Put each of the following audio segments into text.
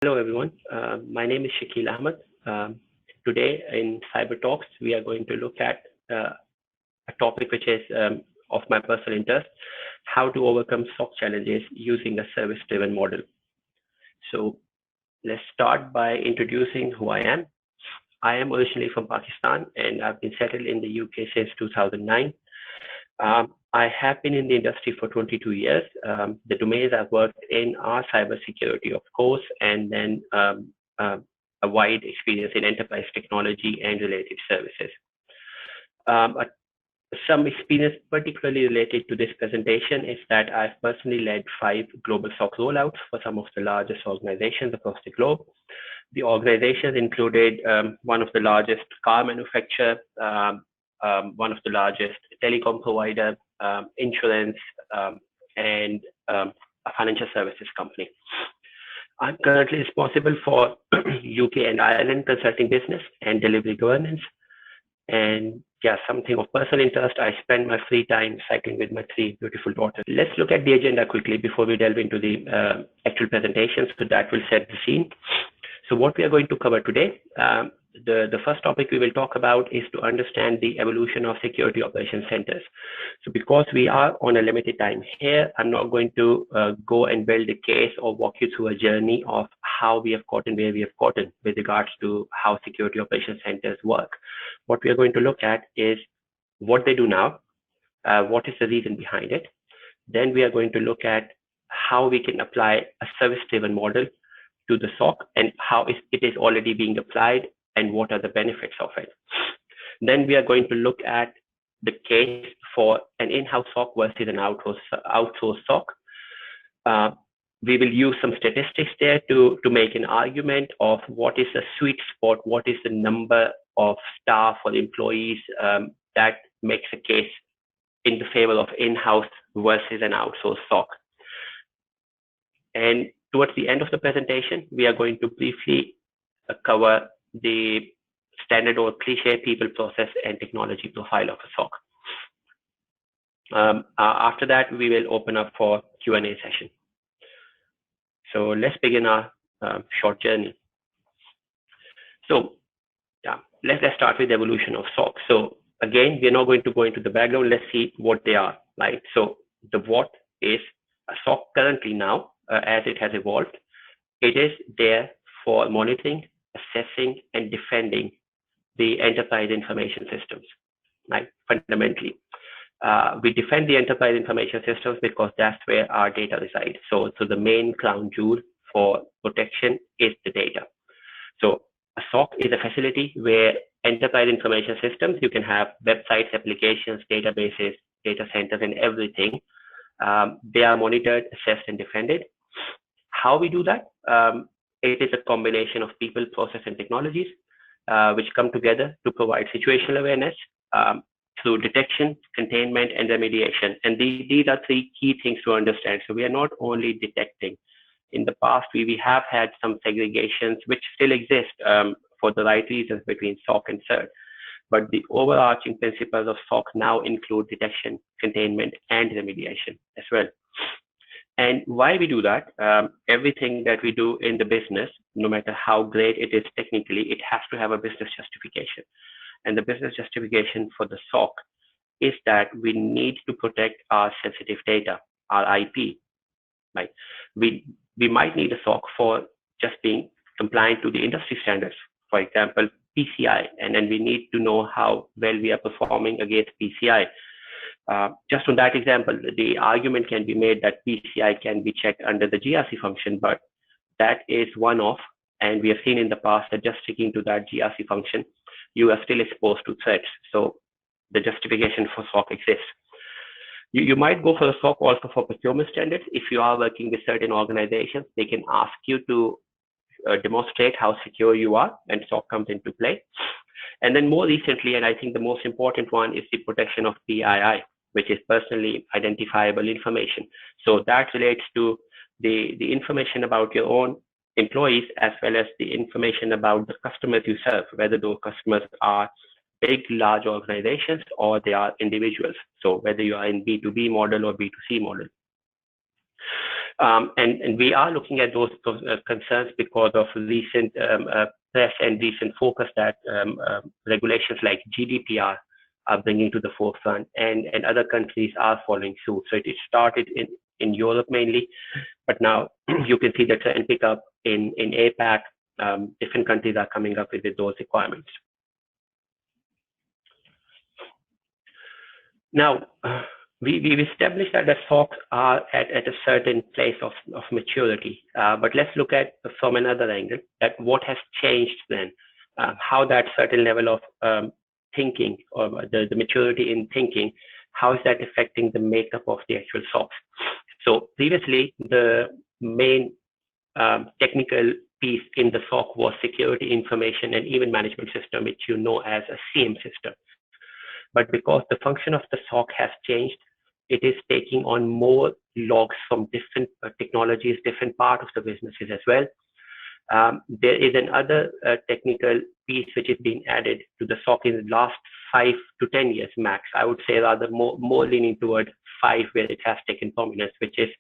Hello, everyone. My name is Shakeel Ahmed. Today in Cyber Talks, we are going to look at a topic which is of my personal interest, how to overcome SOC challenges using a service-driven model. So let's start by introducing who I am. I am originally from Pakistan, and I've been settled in the UK since 2009. I have been in the industry for 22 years. The domains I've worked in are cybersecurity, of course, and then a wide experience in enterprise technology and related services. Some experience particularly related to this presentation is that I've personally led 5 global SOC rollouts for some of the largest organizations across the globe. The organizations included one of the largest car manufacturer, one of the largest telecom provider, insurance, and a financial services company. I'm currently responsible for UK and Ireland consulting business and delivery governance. And yeah, something of personal interest, I spend my free time cycling with my 3 beautiful daughters. Let's look at the agenda quickly before we delve into the actual presentations, so that will set the scene. So what we are going to cover today, the first topic we will talk about is to understand the evolution of security operations centers. So because we are on a limited time here, I'm not going to go and build a case or walk you through a journey of how we have gotten where we have gotten with regards to how security operations centers work. What we are going to look at is what they do now, what is the reason behind it. Then we are going to look at how we can apply a service-driven model to the SOC and how it is already being applied and what are the benefits of it. Then we are going to look at the case for an in-house SOC versus an outsourced SOC. We will use some statistics there to make an argument of what is the sweet spot, what is the number of staff or employees that makes a case in the favor of in-house versus an outsourced SOC. And towards the end of the presentation, we are going to briefly cover the standard or cliche people, process, and technology profile of a SOC. After that, we will open up for Q&A session. So let's begin our short journey. So yeah, let's start with the evolution of SOC. So again, we're not going to go into the background. Let's see what they are, right? So the what is a SOC currently now, as it has evolved. It is there for monitoring, assessing, and defending the enterprise information systems, right? Fundamentally, we defend the enterprise information systems because that's where our data resides. So the main crown jewel for protection is the data. So a SOC is a facility where enterprise information systems, you can have websites, applications, databases, data centers, and everything. They are monitored, assessed, and defended. How we do that? It is a combination of people, process, and technologies, which come together to provide situational awareness through detection, containment, and remediation. And these are 3 key things to understand. So we are not only detecting. In the past, we have had some segregations which still exist for the right reasons between SOC and CERT. But the overarching principles of SOC now include detection, containment, and remediation as well. And why we do that, everything that we do in the business, no matter how great it is technically, it has to have a business justification. And the business justification for the SOC is that we need to protect our sensitive data, our IP, right? We might need a SOC for just being compliant to the industry standards, for example, PCI, and then we need to know how well we are performing against PCI. Just on that example, the argument can be made that PCI can be checked under the GRC function, but that is one-off, and we have seen in the past that just sticking to that GRC function, you are still exposed to threats. So the justification for SOC exists. You might go for a SOC also for procurement standards. If you are working with certain organizations, they can ask you to demonstrate how secure you are, and SOC comes into play. And then more recently, and I think the most important one, is the protection of PII, which is personally identifiable information. So that relates to the information about your own employees as well as the information about the customers you serve, whether those customers are big, large organizations or they are individuals. So whether you are in B2B model or B2C model. And we are looking at those concerns because of recent press and recent focus that regulations like GDPR are bringing to the forefront, and other countries are following suit. So it started in Europe mainly, but now you can see the trend pick up in APAC. Different countries are coming up with those requirements. Now, we've established that the SOCs are at a certain place of maturity, but let's look at from another angle at what has changed then, how that certain level of thinking, or the maturity in thinking, how is that affecting the makeup of the actual SOCs. So previously, the main technical piece in the SOC was security information and event management system, which you know as a CM system. But because the function of the SOC has changed, it is taking on more logs from different technologies, different parts of the businesses as well. There is another technical piece which is being added to the SOC in the last 5 to 10 years max. I would say rather more leaning toward 5, where it has taken prominence, which is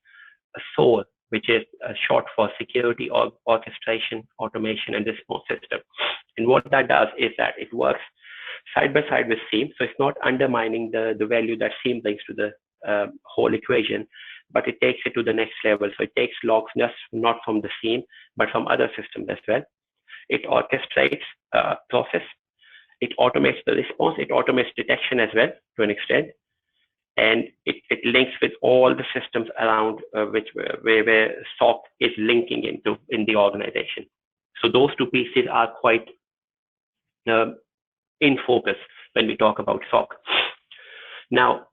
a SOAR, which is short for security or orchestration, automation, and response system. And what that does is that it works side by side with SIEM. So it's not undermining the value that SIEM brings to the whole equation, but it takes it to the next level. So it takes logs just not from the SIEM, but from other systems as well. It orchestrates process. It automates the response. It automates detection as well to an extent. And it links with all the systems around where SOC is linking into in the organization. So those two pieces are quite in focus when we talk about SOC. Now,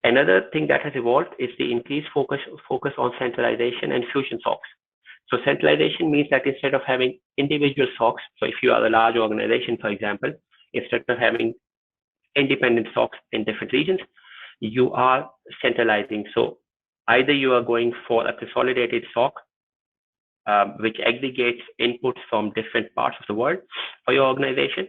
another thing that has evolved is the increased focus on centralization and fusion SOCs. So centralization means that instead of having individual SOCs, so if you are a large organization, for example, instead of having independent SOCs in different regions, you are centralizing. So either you are going for a consolidated SOC, which aggregates inputs from different parts of the world for your organization,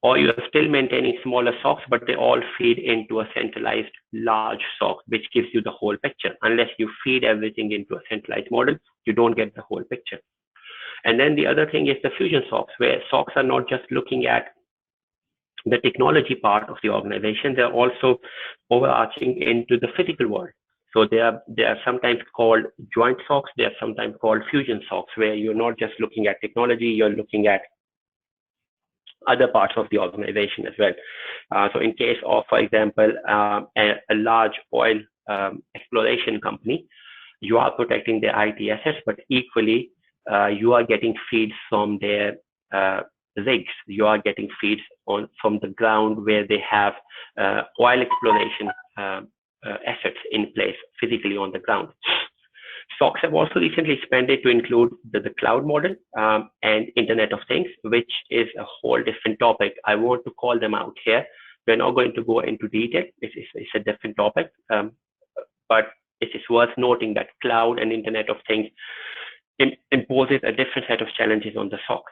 or you are still maintaining smaller SOCs, but they all feed into a centralized large SOC, which gives you the whole picture. Unless you feed everything into a centralized model, you don't get the whole picture. And then the other thing is the fusion SOCs, where SOCs are not just looking at the technology part of the organization, they're also overarching into the physical world. So they are sometimes called joint SOCs, they are sometimes called fusion SOCs, where you're not just looking at technology, you're looking at other parts of the organization as well. So in case of, for example, a large oil exploration company, you are protecting their IT assets, but equally you are getting feeds from their rigs. You are getting feeds from the ground where they have oil exploration assets in place physically on the ground. SOCs have also recently expanded to include the cloud model and Internet of Things, which is a whole different topic. I want to call them out here. We're not going to go into detail. It's a different topic, but it is worth noting that cloud and Internet of Things imposes a different set of challenges on the SOC.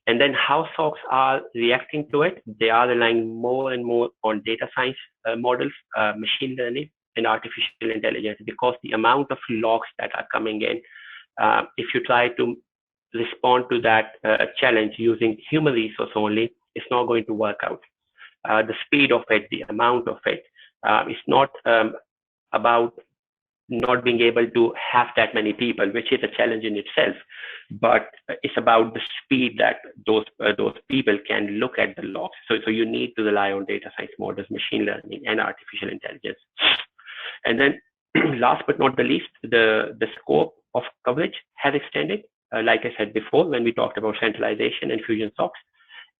And then how SOCs are reacting to it, they are relying more and more on data science models, machine learning, and artificial intelligence, because the amount of logs that are coming in, if you try to respond to that challenge using human resource only, it's not going to work out. The speed of it, the amount of it, is not about not being able to have that many people, which is a challenge in itself, but it's about the speed that those people can look at the logs. So you need to rely on data science models, machine learning, and artificial intelligence. And then last but not the least, the scope of coverage has extended, like I said before, when we talked about centralization and fusion SOCs,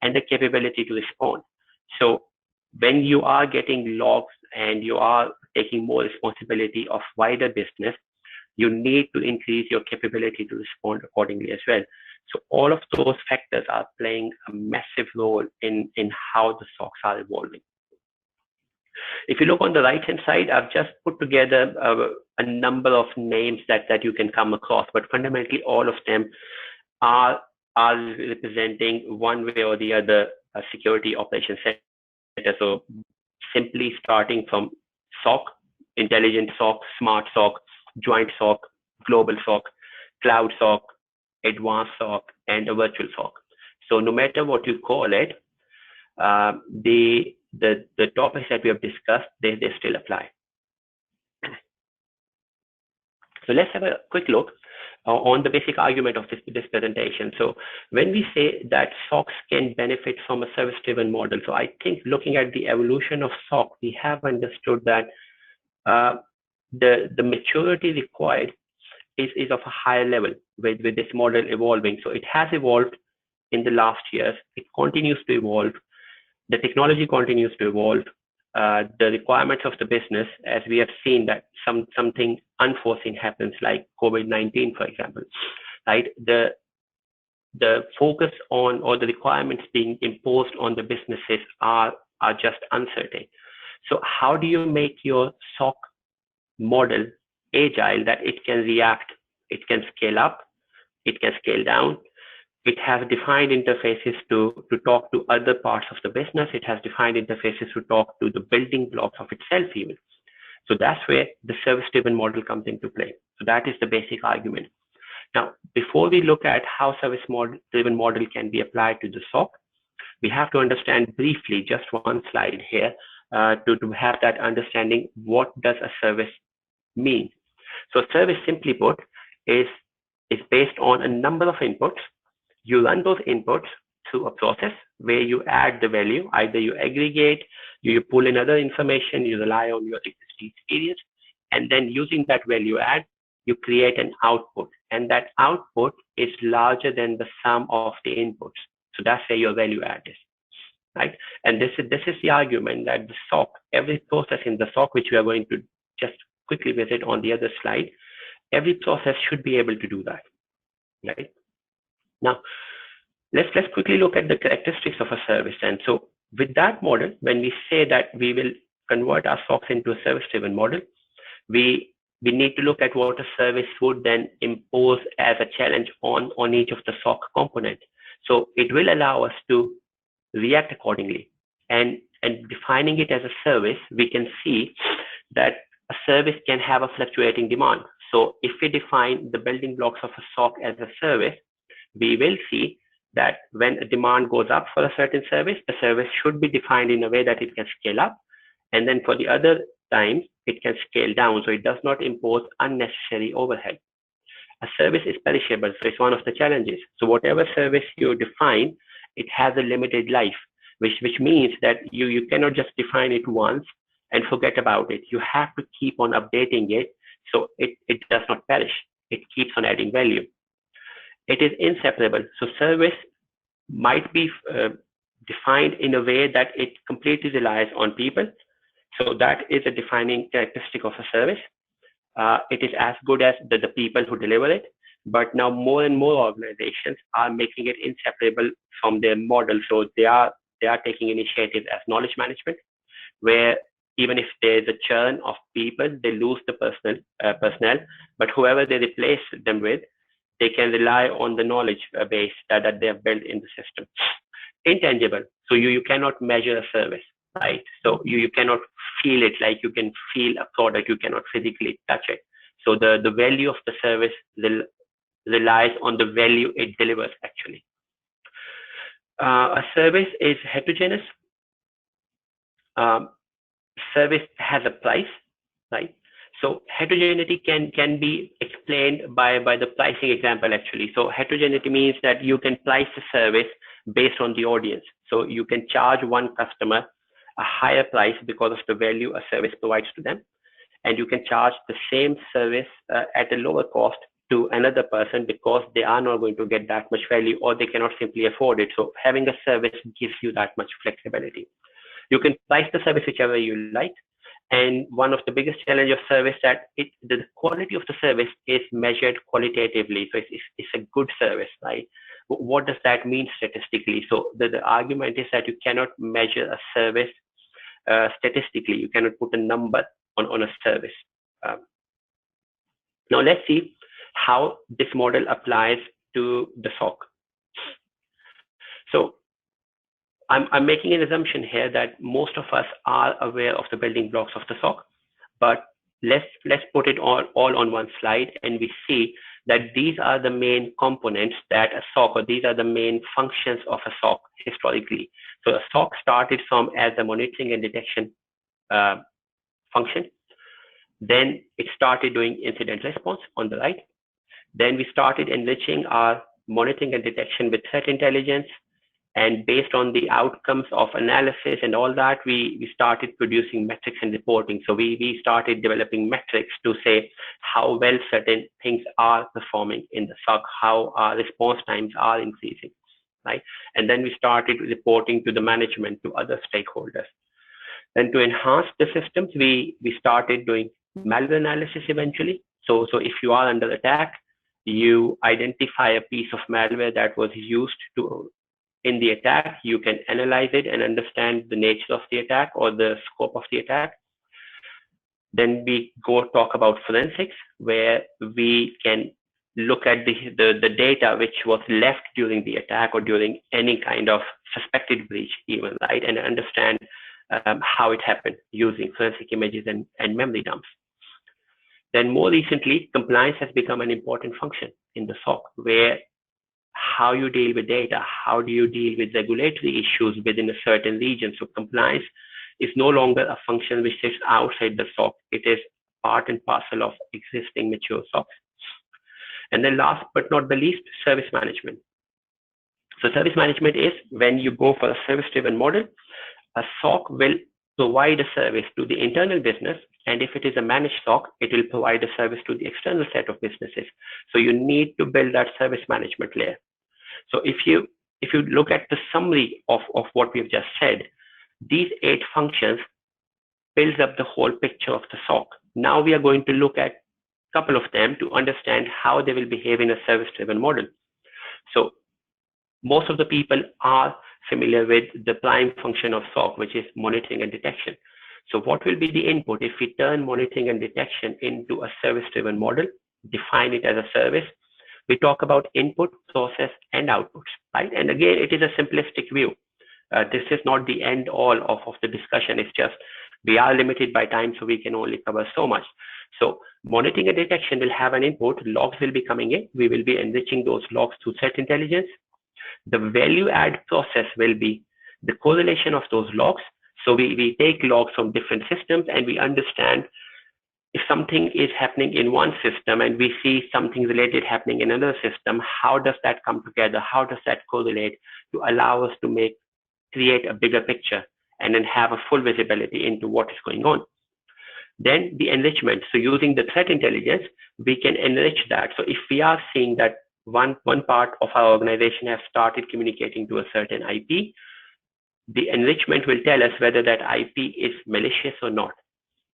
and the capability to respond. So when you are getting logs and you are taking more responsibility of wider business, you need to increase your capability to respond accordingly as well. So all of those factors are playing a massive role in how the SOCs are evolving. If you look on the right-hand side, I've just put together a number of names that you can come across, but fundamentally all of them are representing one way or the other a security operations center. So simply starting from SOC, intelligent SOC, smart SOC, joint SOC, global SOC, cloud SOC, advanced SOC, and a virtual SOC. So no matter what you call it, the topics that we have discussed, they still apply. So let's have a quick look on the basic argument of this presentation. So when we say that SOCs can benefit from a service-driven model, so I think looking at the evolution of SOC, we have understood that the maturity required is of a higher level with this model evolving. So it has evolved in the last years. It continues to evolve. The technology continues to evolve. The requirements of the business, as we have seen that something unforeseen happens, like COVID-19, for example, right? The focus on, or the requirements being imposed on the businesses are just uncertain. So how do you make your SOC model agile, that it can react, it can scale up, it can scale down, it has defined interfaces to talk to other parts of the business, it has defined interfaces to talk to the building blocks of itself even. So that's where the service-driven model comes into play. So that is the basic argument. Now, before we look at how service-driven model can be applied to the SOC, we have to understand briefly, just one slide here, to have that understanding, what does a service mean? So service, simply put, is based on a number of inputs. You run those inputs through a process where you add the value. Either you aggregate, you pull in other information, you rely on your existing experience, and then using that value add, you create an output. And that output is larger than the sum of the inputs. So that's where your value add is, right? And this is the argument that the SOC, every process in the SOC, which we are going to just quickly visit on the other slide, every process should be able to do that, right? Now, let's quickly look at the characteristics of a service. And so with that model, when we say that we will convert our SOCs into a service-driven model, we need to look at what a service would then impose as a challenge on each of the SOC components. So it will allow us to react accordingly. And defining it as a service, we can see that a service can have a fluctuating demand. So if we define the building blocks of a SOC as a service, we will see that when a demand goes up for a certain service, the service should be defined in a way that it can scale up. And then for the other times, it can scale down, so it does not impose unnecessary overhead. A service is perishable, so it's one of the challenges. So whatever service you define, it has a limited life, which means that you cannot just define it once and forget about it. You have to keep on updating it so it does not perish. It keeps on adding value. It is inseparable. So service might be defined in a way that it completely relies on people. So that is a defining characteristic of a service. It is as good as the people who deliver it. But now more and more organizations are making it inseparable from their model. So they are taking initiatives as knowledge management, where even if there's a churn of people, they lose the personnel, but whoever they replace them with, they can rely on the knowledge base that they have built in the system. Intangible. So you cannot measure a service, right? So you cannot feel it like you can feel a product. You cannot physically touch it. So the value of the service relies on the value it delivers, actually. A service is heterogeneous. Service has a price, right? So heterogeneity can be explained by the pricing example, actually. So heterogeneity means that you can price the service based on the audience. So you can charge one customer a higher price because of the value a service provides to them. And you can charge the same service at a lower cost to another person because they are not going to get that much value, or they cannot simply afford it. So having a service gives you that much flexibility. You can price the service whichever you like. And one of the biggest challenges of service that the quality of the service is measured qualitatively. So it's a good service, right? What does that mean statistically? So the argument is that you cannot measure a service statistically. You cannot put a number on a service. Now let's see how this model applies to the SOC. So I'm making an assumption here that most of us are aware of the building blocks of the SOC, but let's put it all on one slide, and we see that these are the main components that a SOC, or these are the main functions of a SOC historically. So a SOC started from as a monitoring and detection function. Then it started doing incident response on the right. Then we started enriching our monitoring and detection with threat intelligence. And based on the outcomes of analysis and all that, we started producing metrics and reporting. So we started developing metrics to say how well certain things are performing in the SOC, how our response times are increasing, right? And then we started reporting to the management, to other stakeholders. Then to enhance the systems, we started doing malware analysis eventually. So if you are under attack, you identify a piece of malware that was used in the attack, you can analyze it and understand the nature of the attack or the scope of the attack. Then we go talk about forensics, where we can look at the data which was left during the attack or during any kind of suspected breach even, right? And understand how it happened using forensic images and memory dumps. Then more recently, compliance has become an important function in the SOC, where how you deal with data, how do you deal with regulatory issues within a certain region. So compliance is no longer a function which sits outside the SOC. It is part and parcel of existing mature SOCs. And then last but not the least, service management. So service management is when you go for a service-driven model, a SOC will provide a service to the internal business, and if it is a managed SOC, it will provide a service to the external set of businesses. So you need to build that service management layer. So if you look at the summary of what we've just said, these 8 functions builds up the whole picture of the SOC. Now we are going to look at a couple of them to understand how they will behave in a service-driven model. So most of the people are familiar with the prime function of SOC, which is monitoring and detection. So what will be the input if we turn monitoring and detection into a service-driven model, define it as a service? We talk about input, process, and outputs, right? And again, it is a simplistic view. This is not the end all of the discussion. It's just we are limited by time, so we can only cover so much. So monitoring and detection will have an input. Logs will be coming in. We will be enriching those logs through threat intelligence. The value add process will be the correlation of those logs. So we take logs from different systems and we understand if something is happening in one system and we see something related happening in another system, how does that come together? How does that correlate to allow us to create a bigger picture and then have a full visibility into what is going on? Then the enrichment. So using the threat intelligence, we can enrich that. So if we are seeing that one part of our organization has started communicating to a certain IP, the enrichment will tell us whether that IP is malicious or not,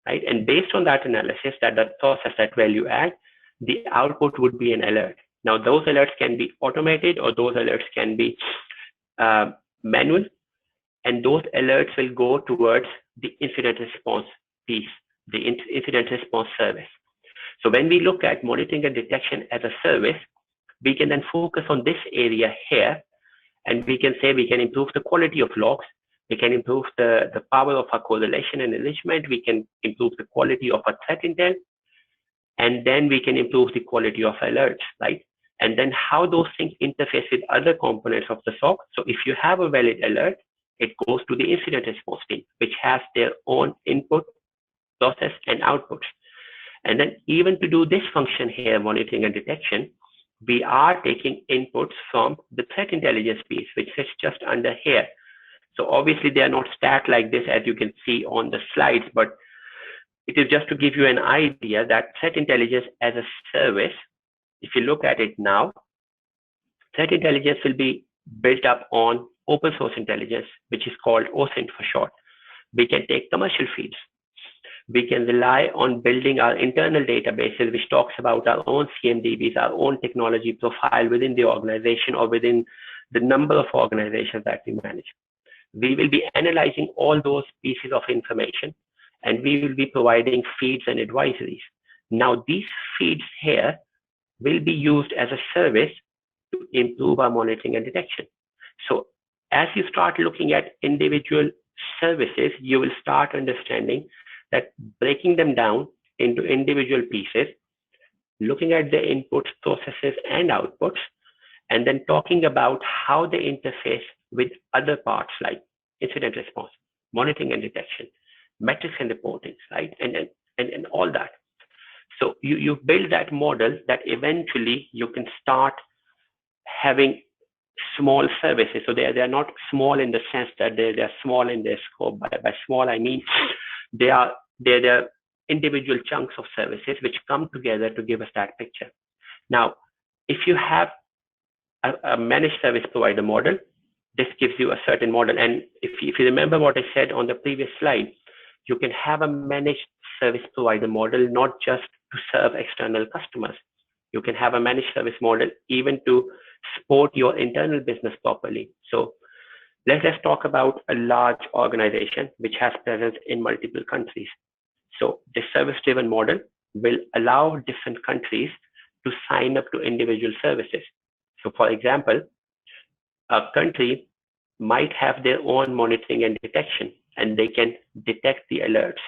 right? And based on that analysis, that process, that value add, the output would be an alert. Now, those alerts can be automated or those alerts can be manual, and those alerts will go towards the incident response piece, the incident response service. So when we look at monitoring and detection as a service, we can then focus on this area here, and we can say we can improve the quality of logs, we can improve the power of our correlation and enrichment, we can improve the quality of our threat intel, and then we can improve the quality of alerts, right? And then how those things interface with other components of the SOC. So if you have a valid alert, it goes to the incident response team, which has their own input, process, and outputs. And then even to do this function here, monitoring and detection, we are taking inputs from the threat intelligence piece, which sits just under here. So obviously they are not stacked like this, as you can see on the slides, but it is just to give you an idea that threat intelligence as a service, if you look at it now, threat intelligence will be built up on open source intelligence, which is called OSINT for short. We can take commercial feeds. We can rely on building our internal databases, which talks about our own CMDBs, our own technology profile within the organization or within the number of organizations that we manage. We will be analyzing all those pieces of information, and we will be providing feeds and advisories. Now, these feeds here will be used as a service to improve our monitoring and detection. So as you start looking at individual services, you will start understanding that breaking them down into individual pieces, looking at the inputs, processes, and outputs, and then talking about how they interface with other parts like incident response, monitoring and detection, metrics and reporting, right? And all that. So you build that model that eventually you can start having small services. So they are not small in the sense that they're small in their scope. By small, I mean they're individual chunks of services which come together to give us that picture. Now, if you have a managed service provider model, this gives you a certain model. And if you remember what I said on the previous slide, you can have a managed service provider model not just to serve external customers. You can have a managed service model even to support your internal business properly. So let's talk about a large organization which has presence in multiple countries. So the service-driven model will allow different countries to sign up to individual services. So for example, a country might have their own monitoring and detection, and they can detect the alerts,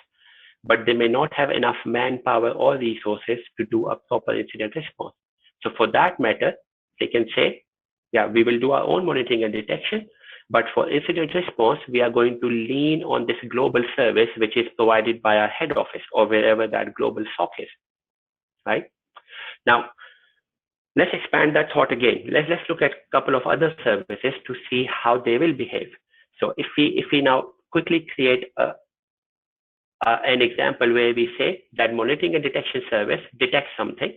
but they may not have enough manpower or resources to do a proper incident response. So for that matter, they can say, yeah, we will do our own monitoring and detection, but for incident response, we are going to lean on this global service, which is provided by our head office or wherever that global SOC is, right? Now, let's expand that thought again. Let's look at a couple of other services to see how they will behave. So if we now quickly create an example where we say that monitoring and detection service detects something,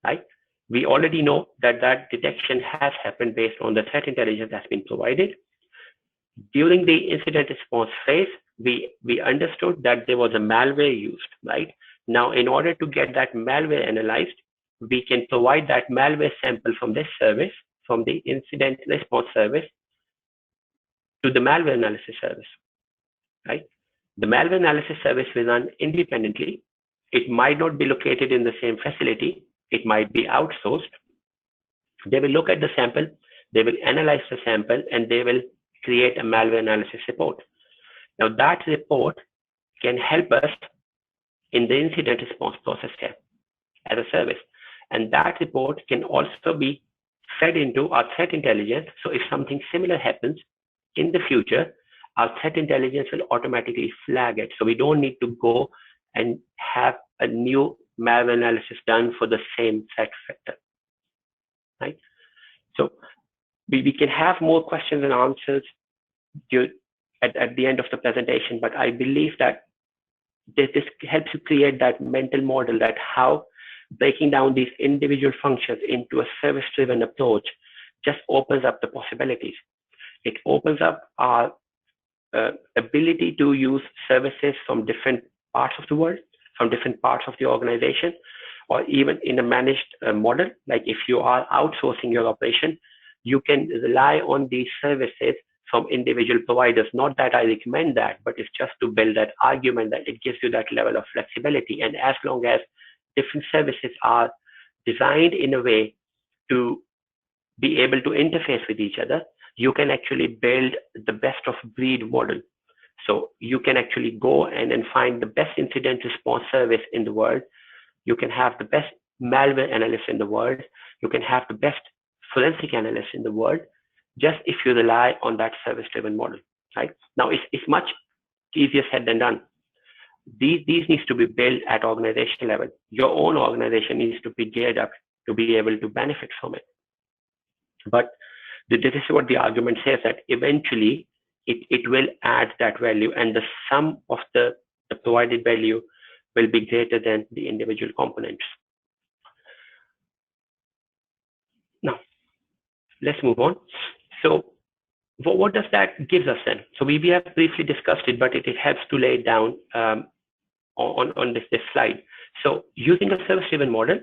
right? We already know that that detection has happened based on the threat intelligence that's been provided. During the incident response phase, we understood that there was a malware used, right? Now, in order to get that malware analyzed, we can provide that malware sample from this service, from the incident response service, to the malware analysis service, right? The malware analysis service will run independently. It might not be located in the same facility. It might be outsourced. They will look at the sample, they will analyze the sample, and they will create a malware analysis report. Now that report can help us in the incident response process here as a service. And that report can also be fed into our threat intelligence. So if something similar happens in the future, our threat intelligence will automatically flag it. So we don't need to go and have a new malware analysis done for the same threat vector, right? So we can have more questions and answers at the end of the presentation, but I believe that this helps you create that mental model that how breaking down these individual functions into a service-driven approach just opens up the possibilities. It opens up our ability to use services from different parts of the world, from different parts of the organization, or even in a managed model. Like if you are outsourcing your operation, you can rely on these services from individual providers. Not that I recommend that, but it's just to build that argument that it gives you that level of flexibility. And as long as different services are designed in a way to be able to interface with each other, you can actually build the best of breed model. So you can actually go and find the best incident response service in the world. You can have the best malware analyst in the world. You can have the best forensic analyst in the world, just if you rely on that service-driven model, right? Now, it's much easier said than done. These needs to be built at organization level. Your own organization needs to be geared up to be able to benefit from it. But this is what the argument says, that eventually it will add that value, and the sum of the provided value will be greater than the individual components. Now, let's move on. So what does that give us then? So we have briefly discussed it, but it helps to lay it down on this slide. So using a service-driven model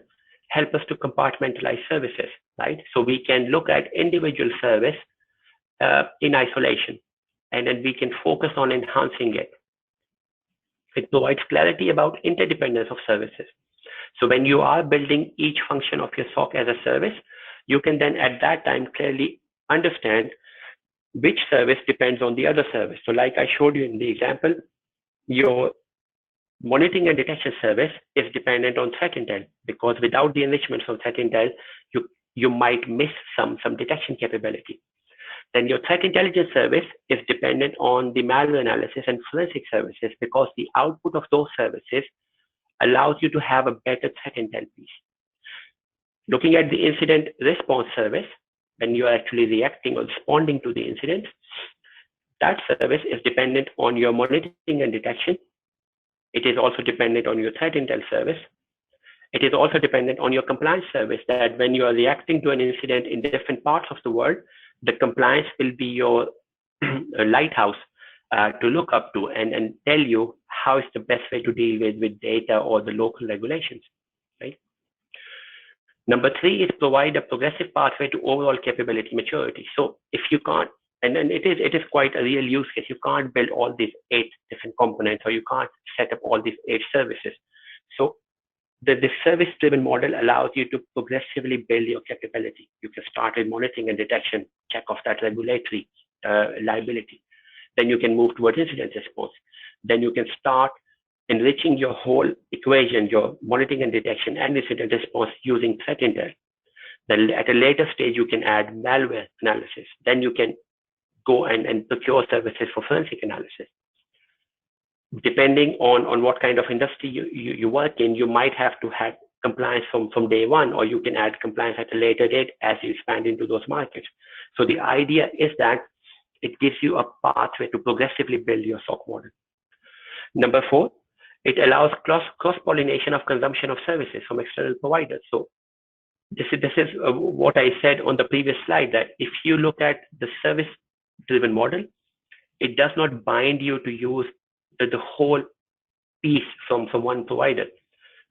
help us to compartmentalize services, right? So we can look at individual service in isolation, and then we can focus on enhancing it. It provides clarity about interdependence of services. So when you are building each function of your SOC as a service, you can then at that time clearly understand which service depends on the other service. So like I showed you in the example, your monitoring and detection service is dependent on threat intel, because without the enrichment from threat intel, you might miss some detection capability. Then your threat intelligence service is dependent on the malware analysis and forensic services, because the output of those services allows you to have a better threat intel piece. Looking at the incident response service, when you are actually reacting or responding to the incident, that service is dependent on your monitoring and detection. It is also dependent on your threat intel service. It is also dependent on your compliance service, that when you are reacting to an incident in different parts of the world, the compliance will be your lighthouse to look up to and tell you how is the best way to deal with data or the local regulations, right? Number 3 is provide a progressive pathway to overall capability maturity. So if you can't, and then it is quite a real use case, you can't build all these 8 different components, or you can't set up all these 8 services. So the service-driven model allows you to progressively build your capability. You can start with monitoring and detection, check off that regulatory liability. Then you can move towards incident response. Then you can start enriching your whole equation, your monitoring and detection and incident response using threat intel. Then at a later stage, you can add malware analysis. Then you can go and procure services for forensic analysis. Depending on what kind of industry you work in, you might have to have compliance from day one, or you can add compliance at a later date as you expand into those markets. So the idea is that it gives you a pathway to progressively build your SOC model. Number 4, it allows cross-pollination of consumption of services from external providers. So this is what I said on the previous slide, that if you look at the service-driven model, it does not bind you to use the whole piece from one provider,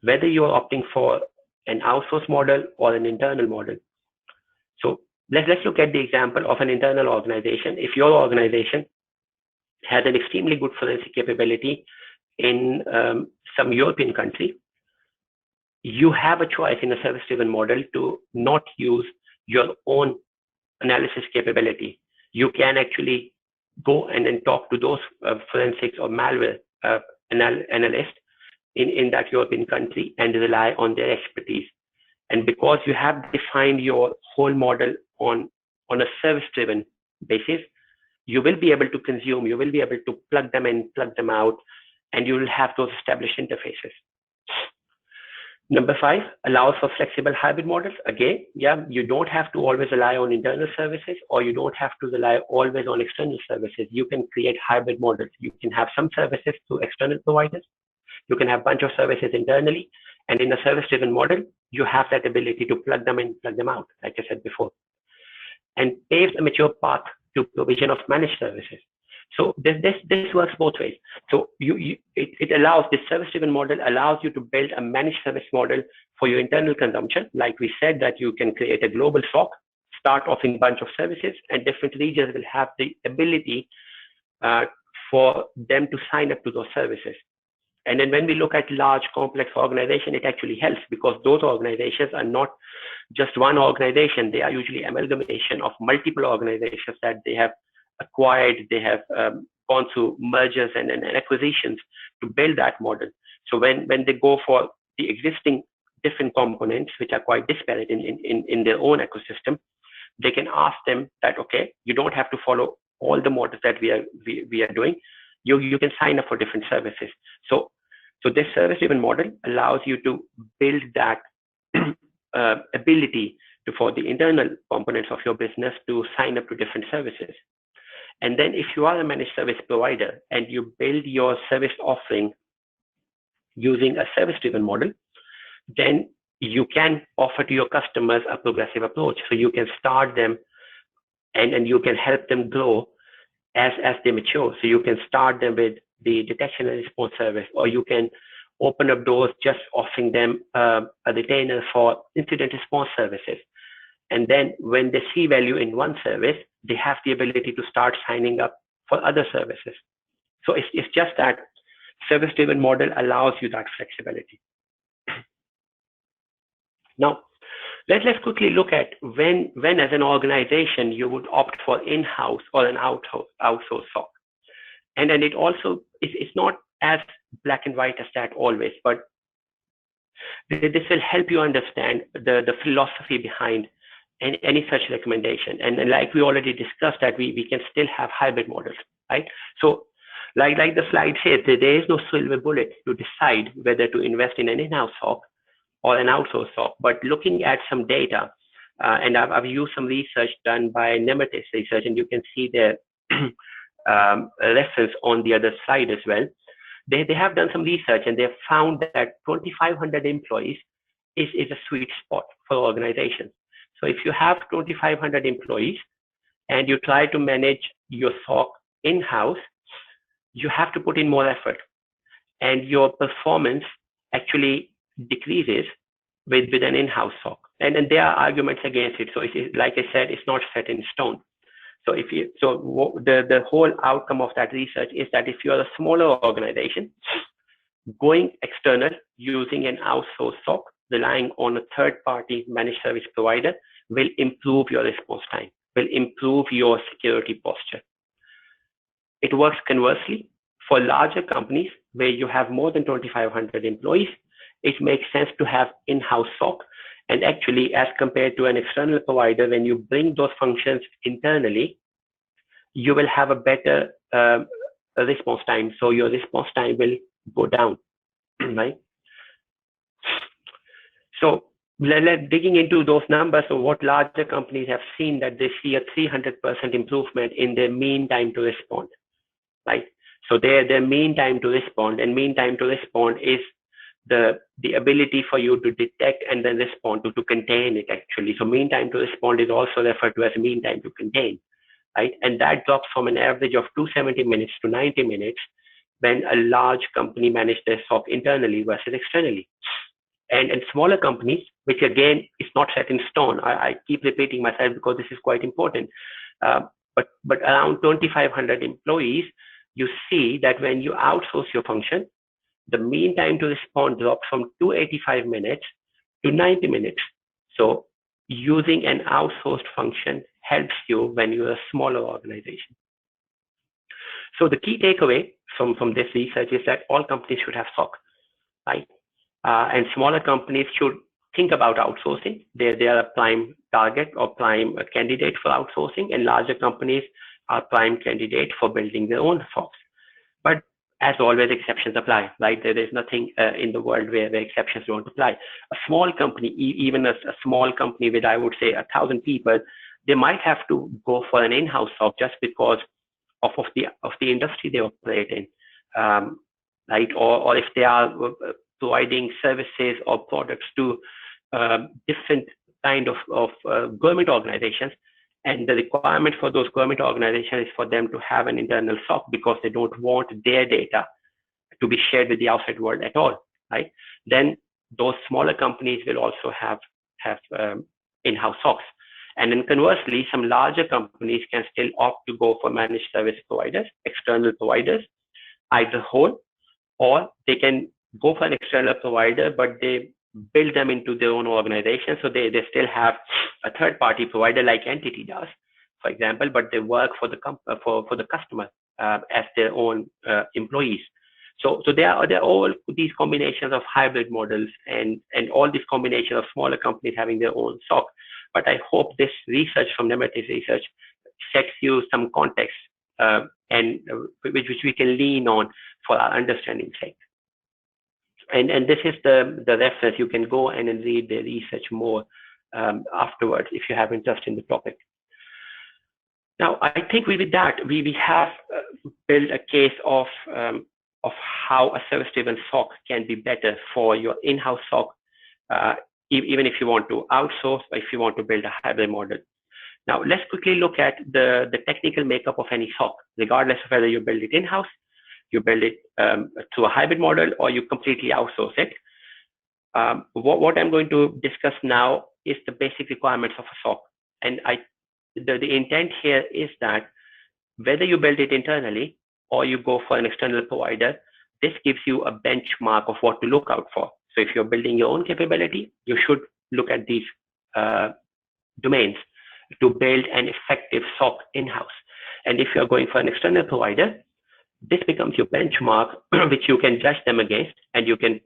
whether you are opting for an outsource model or an internal model. So let's look at the example of an internal organization. If your organization has an extremely good forensic capability in some European country, you have a choice in a service-driven model to not use your own analysis capability. You can actually go and then talk to those forensics or malware analysts in that European country and rely on their expertise. And because you have defined your whole model on a service-driven basis, you will be able to consume, you will be able to plug them in, plug them out, and you will have those established interfaces. Number 5 allows for flexible hybrid models. Again, you don't have to always rely on internal services, or you don't have to rely always on external services. You can create hybrid models. You can have some services through external providers. You can have a bunch of services internally. And in a service-driven model, you have that ability to plug them in, plug them out, like I said before. And paves a mature path to provision of managed services. So this works both ways. So it allows, this service-driven model allows you to build a managed service model for your internal consumption. Like we said, that you can create a global SOC, start off in a bunch of services, and different regions will have the ability for them to sign up to those services. And then when we look at large, complex organizations, it actually helps, because those organizations are not just one organization. They are usually amalgamation of multiple organizations that they have acquired. They have gone through mergers and acquisitions to build that model. So when they go for the existing different components, which are quite disparate in their own ecosystem, they can ask them that, okay, you don't have to follow all the models that we are doing. You can sign up for different services. So this service-driven model allows you to build that ability for the internal components of your business to sign up to different services. And then if you are a managed service provider and you build your service offering using a service-driven model, then you can offer to your customers a progressive approach. So you can start them and you can help them grow as they mature. So you can start them with the detection and response service, or you can open up doors just offering them a retainer for incident response services. And then when they see value in one service, they have the ability to start signing up for other services. So it's just that service-driven model allows you that flexibility. Now, let's quickly look at when as an organization you would opt for in-house or an outsource SOC. And then it also, it's not as black and white as that always, but this will help you understand the philosophy behind any such recommendation. And like we already discussed, that we can still have hybrid models, right? So like the slide says, there is no silver bullet to decide whether to invest in an in-house SOC or an outsourced SOC. But looking at some data, and I've used some research done by Nemetis Research, and you can see their reference on the other slide as well. They have done some research, and they have found that 2,500 employees is a sweet spot for organizations. So if you have 2,500 employees and you try to manage your SOC in-house, you have to put in more effort, and your performance actually decreases with an in-house SOC. And there are arguments against it. So like I said, it's not set in stone. So the whole outcome of that research is that if you are a smaller organization, going external using an outsourced SOC, relying on a third-party managed service provider, will improve your response time, will improve your security posture. It works conversely. For larger companies where you have more than 2,500 employees, it makes sense to have in-house SOC. And actually, as compared to an external provider, when you bring those functions internally, you will have a better response time. So your response time will go down, right? So let's digging into those numbers. So what larger companies have seen, that they see a 300% improvement in their mean time to respond, right? So their mean time to respond, and mean time to respond is the ability for you to detect and then respond to contain it actually. So mean time to respond is also referred to as mean time to contain, right? And that drops from an average of 270 minutes to 90 minutes when a large company managed their SOC internally versus externally. And smaller companies, which again is not set in stone, I keep repeating myself because this is quite important, but around 2,500 employees, you see that when you outsource your function, the mean time to respond drops from 285 minutes to 90 minutes. So using an outsourced function helps you when you're a smaller organization. So the key takeaway from this research is that all companies should have SOC, right? And smaller companies should think about outsourcing. They are a prime target or prime candidate for outsourcing, and larger companies are prime candidate for building their own SOCs. But as always, exceptions apply, right? There is nothing in the world where the exceptions don't apply. A small company, even a small company with, I would say, 1,000 people, they might have to go for an in-house SOC just because of the industry they operate in, right? Or if they are providing services or products to different kind of government organizations, and the requirement for those government organizations is for them to have an internal SOC because they don't want their data to be shared with the outside world at all, right? Then those smaller companies will also have in-house SOCs. And then conversely, some larger companies can still opt to go for managed service providers, external providers, either whole, or they can go for an external provider, but they build them into their own organization. So they still have a third-party provider like Entity does, for example, but they work for the customer as their own employees. So there are all these combinations of hybrid models and all these combinations of smaller companies having their own SOC. But I hope this research from Nemetis Research sets you some context and which we can lean on for our understanding's sake. And this is the reference. You can go and read the research more afterwards if you have interest in the topic. Now, I think with that, we have built a case of how a service-driven SOC can be better for your in-house SOC, even if you want to outsource or if you want to build a hybrid model. Now, let's quickly look at the technical makeup of any SOC, regardless of whether you build it in-house, you build it through a hybrid model, or you completely outsource it. What I'm going to discuss now is the basic requirements of a SOC. And the intent here is that whether you build it internally or you go for an external provider, this gives you a benchmark of what to look out for. So if you're building your own capability, you should look at these domains to build an effective SOC in-house. And if you're going for an external provider, this becomes your benchmark, which you can judge them against, and you can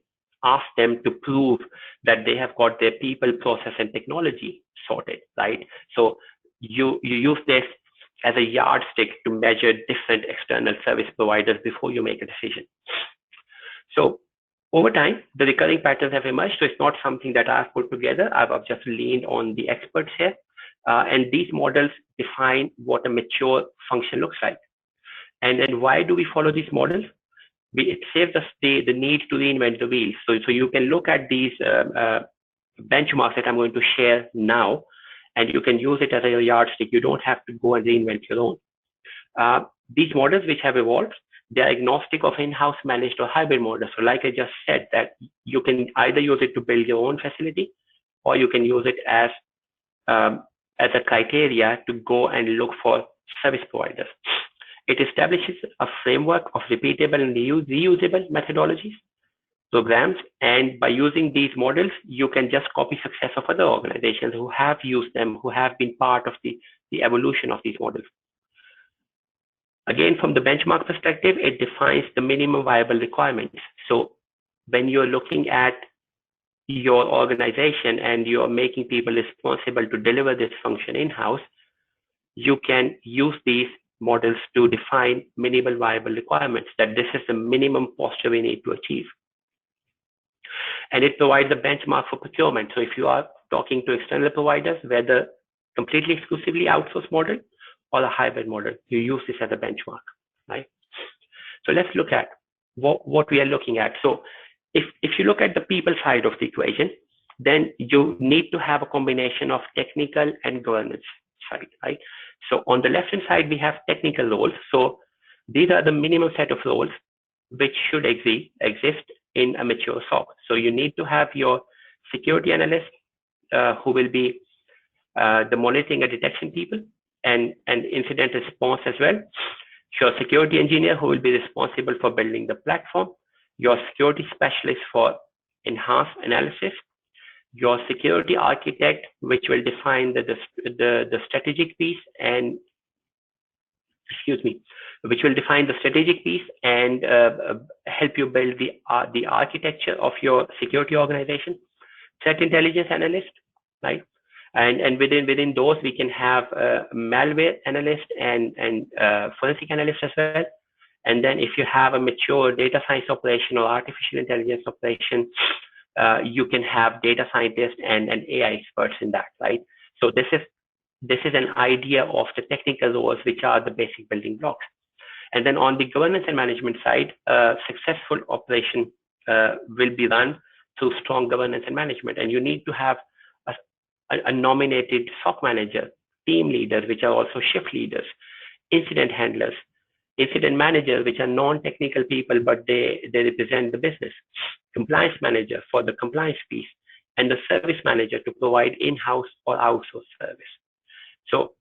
ask them to prove that they have got their people, process, and technology sorted, right? So you use this as a yardstick to measure different external service providers before you make a decision. So over time, the recurring patterns have emerged. So it's not something that I've put together. I've just leaned on the experts here. And these models define what a mature function looks like. And then why do we follow these models? It saves us the need to reinvent the wheel. So you can look at these benchmarks that I'm going to share now, and you can use it as a yardstick. You don't have to go and reinvent your own. These models which have evolved, they are agnostic of in-house managed or hybrid models. So like I just said, that you can either use it to build your own facility, or you can use it as a criteria to go and look for service providers. It establishes a framework of repeatable and reusable methodologies, programs, and by using these models, you can just copy success of other organizations who have used them, who have been part of the evolution of these models. Again, from the benchmark perspective, it defines the minimum viable requirements. So when you're looking at your organization and you're making people responsible to deliver this function in-house, you can use these models to define minimal viable requirements, that this is the minimum posture we need to achieve. And it provides a benchmark for procurement. So if you are talking to external providers, whether completely exclusively outsourced model or a hybrid model, you use this as a benchmark, right? So let's look at what we are looking at. So if you look at the people side of the equation, then you need to have a combination of technical and governance side, right? So on the left-hand side, we have technical roles. So these are the minimum set of roles which should exist in a mature SOC. So you need to have your security analyst who will be the monitoring and detection people and incident response as well. Your security engineer who will be responsible for building the platform. Your security specialist for enhanced analysis. Your security architect, which will define the strategic piece and, which will define the strategic piece and help you build the architecture of your security organization. Threat intelligence analyst, right? And within those, we can have malware analyst and forensic analyst as well. And then if you have a mature data science operation or artificial intelligence operation, you can have data scientists and AI experts in that, right? So this is an idea of the technical roles, which are the basic building blocks. And then on the governance and management side, successful operation will be run through strong governance and management. And you need to have a nominated SOC manager, team leaders, which are also shift leaders, incident handlers, incident managers, which are non-technical people, but they represent the business, compliance manager for the compliance piece, and the service manager to provide in-house or outsourced service. So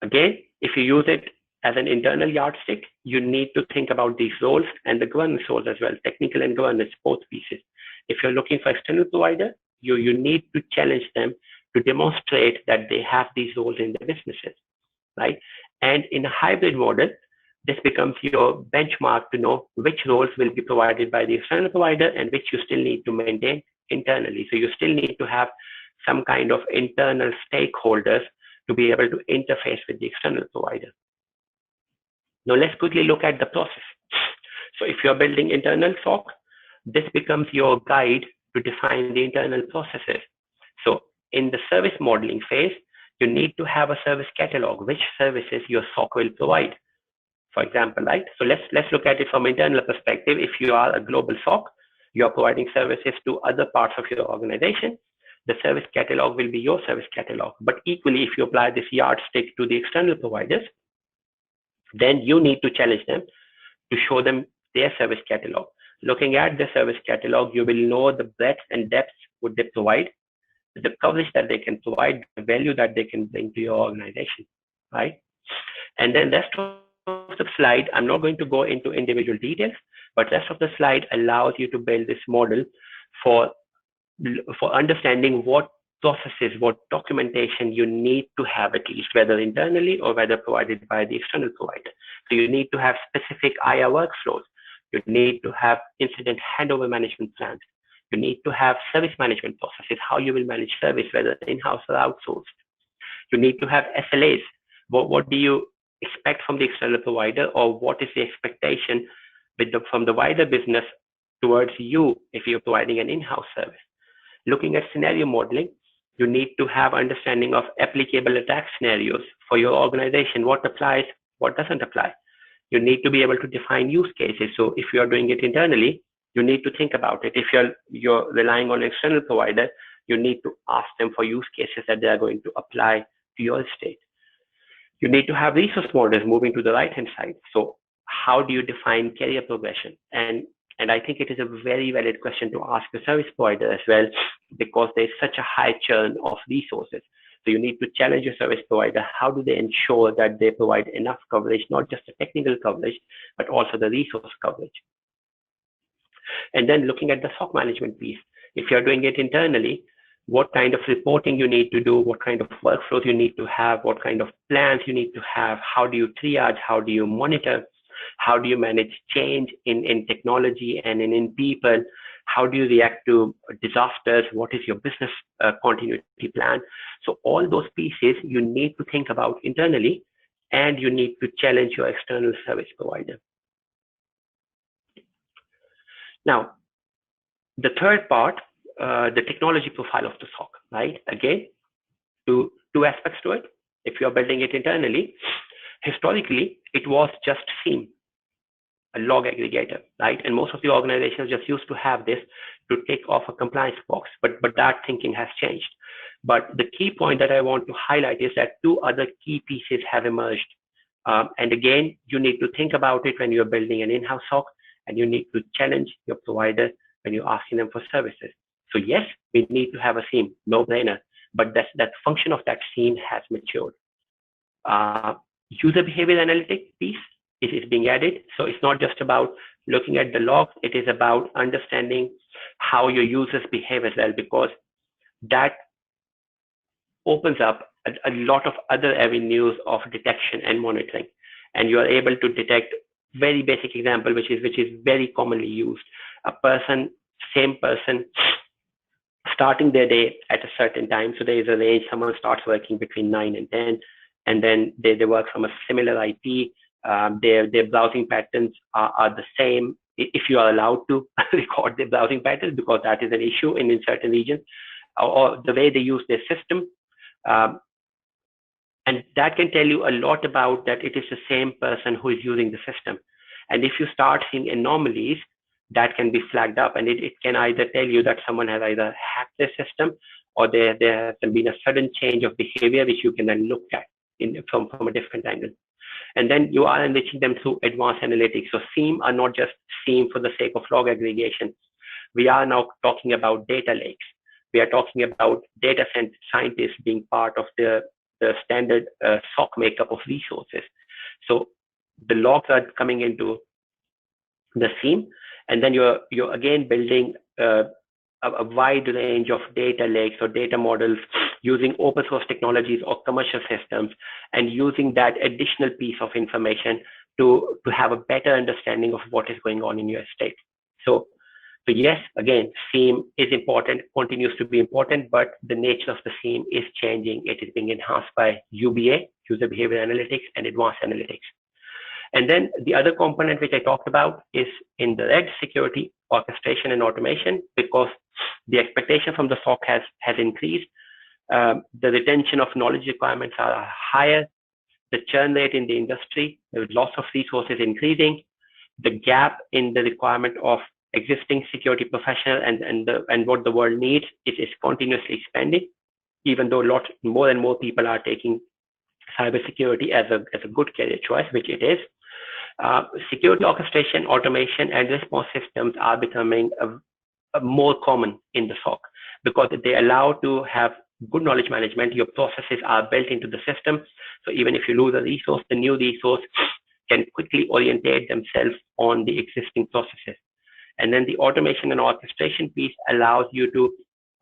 again, if you use it as an internal yardstick, you need to think about these roles and the governance roles as well, technical and governance, both pieces. If you're looking for external provider, you need to challenge them to demonstrate that they have these roles in their businesses, right? And in a hybrid model, this becomes your benchmark to know which roles will be provided by the external provider and which you still need to maintain internally. So you still need to have some kind of internal stakeholders to be able to interface with the external provider. Now let's quickly look at the process. So if you're building internal SOC, this becomes your guide to define the internal processes. So in the service modeling phase, you need to have a service catalog, which services your SOC will provide. For example, right? So let's look at it from an internal perspective. If you are a global SOC, you are providing services to other parts of your organization. The service catalog will be your service catalog. But equally, if you apply this yardstick to the external providers, then you need to challenge them to show them their service catalog. Looking at the service catalog, you will know the breadth and depth would they provide, the coverage that they can provide, the value that they can bring to your organization, right? And then rest of the slide, I'm not going to go into individual details, but rest of the slide allows you to build this model for understanding what processes, what documentation you need to have at least, whether internally or whether provided by the external provider. So you need to have specific IR workflows. You need to have incident handover management plans. You need to have service management processes, how you will manage service, whether in-house or outsourced. You need to have SLAs. What do you expect from the external provider, or what is the expectation from the wider business towards you if you're providing an in-house service? Looking at scenario modeling, you need to have understanding of applicable attack scenarios for your organization. What applies, what doesn't apply. You need to be able to define use cases. So if you are doing it internally, you need to think about it. If you're relying on an external provider, you need to ask them for use cases that they are going to apply to your estate. You need to have resource models moving to the right-hand side. So how do you define career progression? And I think it is a very valid question to ask the service provider as well, because there's such a high churn of resources. So you need to challenge your service provider. How do they ensure that they provide enough coverage, not just the technical coverage, but also the resource coverage? And then looking at the SOC management piece, if you're doing it internally, what kind of reporting you need to do, what kind of workflows you need to have, what kind of plans you need to have, how do you triage, how do you monitor, how do you manage change in technology and in people, how do you react to disasters, what is your business continuity plan? So all those pieces you need to think about internally, and you need to challenge your external service provider. Now, the third part, the technology profile of the SOC, right? Again, two aspects to it. If you're building it internally, historically, it was just SIEM, a log aggregator, right? And most of the organizations just used to have this to tick off a compliance box, but that thinking has changed. But the key point that I want to highlight is that two other key pieces have emerged. And again, you need to think about it when you're building an in-house SOC, and you need to challenge your provider when you're asking them for services. So yes, we need to have a SIEM, no brainer, but that function of that SIEM has matured. User behavior analytics piece is being added. So it's not just about looking at the logs, it is about understanding how your users behave as well, because that opens up a lot of other avenues of detection and monitoring. And you are able to detect very basic example, which is very commonly used. Same person starting their day at a certain time. So there is a range, someone starts working between 9 and 10, and then they work from a similar IP. Their browsing patterns are the same, if you are allowed to record their browsing patterns, because that is an issue in certain regions, or the way they use their system. And that can tell you a lot about that it is the same person who is using the system. And if you start seeing anomalies, that can be flagged up, and it can either tell you that someone has either hacked their system, or there has been a sudden change of behavior, which you can then look at from a different angle. And then you are enriching them through advanced analytics. So SIEM are not just SIEM for the sake of log aggregation. We are now talking about data lakes. We are talking about data scientists being part of the standard SOC makeup of resources. So the logs are coming into the SIEM, and then you're again building a wide range of data lakes or data models using open source technologies or commercial systems, and using that additional piece of information to have a better understanding of what is going on in your estate. So yes, again, SIEM is important, continues to be important, but the nature of the SIEM is changing. It is being enhanced by UBA, user behavior analytics, and advanced analytics. And then the other component which I talked about is in the red, security, orchestration, and automation, because the expectation from the SOC has increased. The retention of knowledge requirements are higher. The churn rate in the industry, the loss of resources increasing. The gap in the requirement of existing security professional and what the world needs is continuously expanding, even though more and more people are taking cybersecurity as a good career choice, which it is. Security orchestration, automation, and response systems are becoming more common in the SOC, because they allow to have good knowledge management. Your processes are built into the system. So even if you lose a resource, the new resource can quickly orientate themselves on the existing processes. And then the automation and orchestration piece allows you to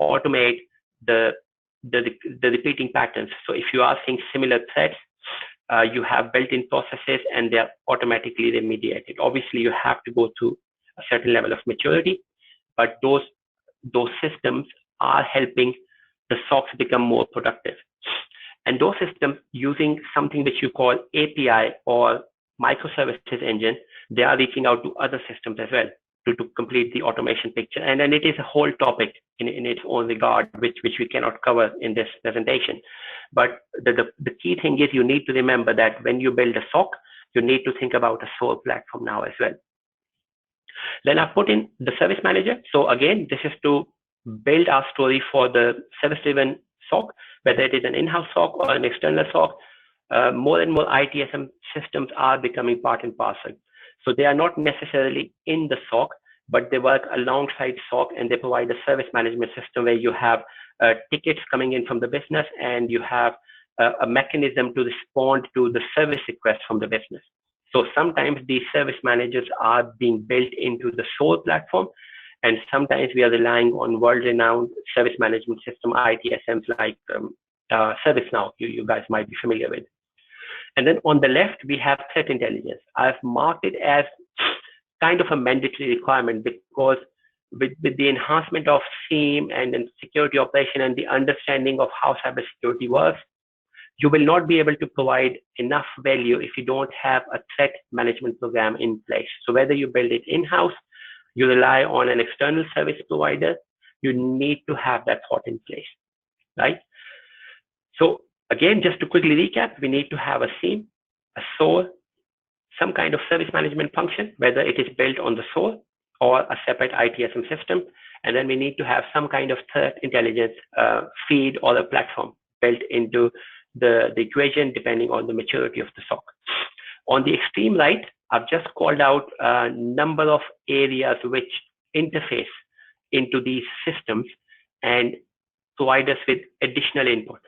automate the repeating patterns. So if you are seeing similar threats, you have built-in processes and they're automatically remediated. Obviously, you have to go through a certain level of maturity, but those systems are helping the SOCs become more productive. And those systems, using something which you call API or microservices engine, they are reaching out to other systems as well to complete the automation picture. And then it is a whole topic in its own regard, which we cannot cover in this presentation. But the key thing is you need to remember that when you build a SOC, you need to think about a SOAR platform now as well. Then I put in the service manager. So again, this is to build our story for the service-driven SOC, whether it is an in-house SOC or an external SOC. More and more ITSM systems are becoming part and parcel. So they are not necessarily in the SOC, but they work alongside SOC, and they provide a service management system where you have tickets coming in from the business, and you have a mechanism to respond to the service requests from the business. So sometimes these service managers are being built into the SOAR platform, and sometimes we are relying on world-renowned service management system, ITSMs like ServiceNow, you guys might be familiar with. And then on the left, we have threat intelligence. I've marked it as kind of a mandatory requirement because with the enhancement of SIEM and then security operation and the understanding of how cybersecurity works, you will not be able to provide enough value if you don't have a threat management program in place. So whether you build it in-house, you rely on an external service provider, you need to have that thought in place, right? So again, just to quickly recap, we need to have a SIEM, a SOAR, some kind of service management function, whether it is built on the SOAR or a separate ITSM system. And then we need to have some kind of threat intelligence feed or a platform built into the equation, depending on the maturity of the SOC. On the extreme right, I've just called out a number of areas which interface into these systems and provide us with additional input.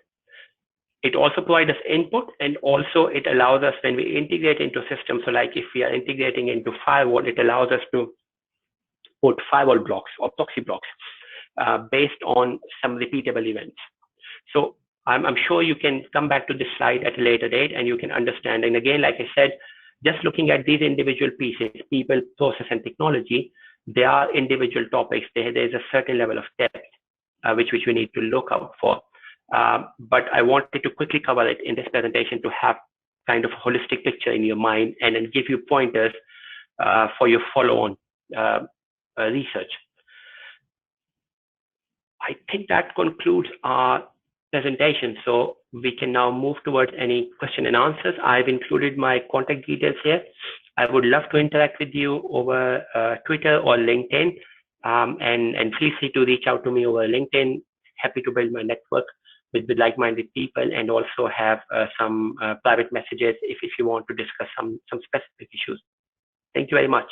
It also provides us input, and also it allows us when we integrate into systems. So like if we are integrating into firewall, it allows us to put firewall blocks or proxy blocks based on some repeatable events. So I'm sure you can come back to this slide at a later date and you can understand. And again, like I said, just looking at these individual pieces, people, process, and technology, they are individual topics. There's a certain level of depth which we need to look out for. But I wanted to quickly cover it in this presentation to have kind of a holistic picture in your mind and then give you pointers for your follow-on research. I think that concludes our presentation. So we can now move towards any question and answers. I've included my contact details here. I would love to interact with you over Twitter or LinkedIn, and feel free to reach out to me over LinkedIn. Happy to build my network with like-minded people, and also have some private messages if you want to discuss some specific issues. Thank you very much.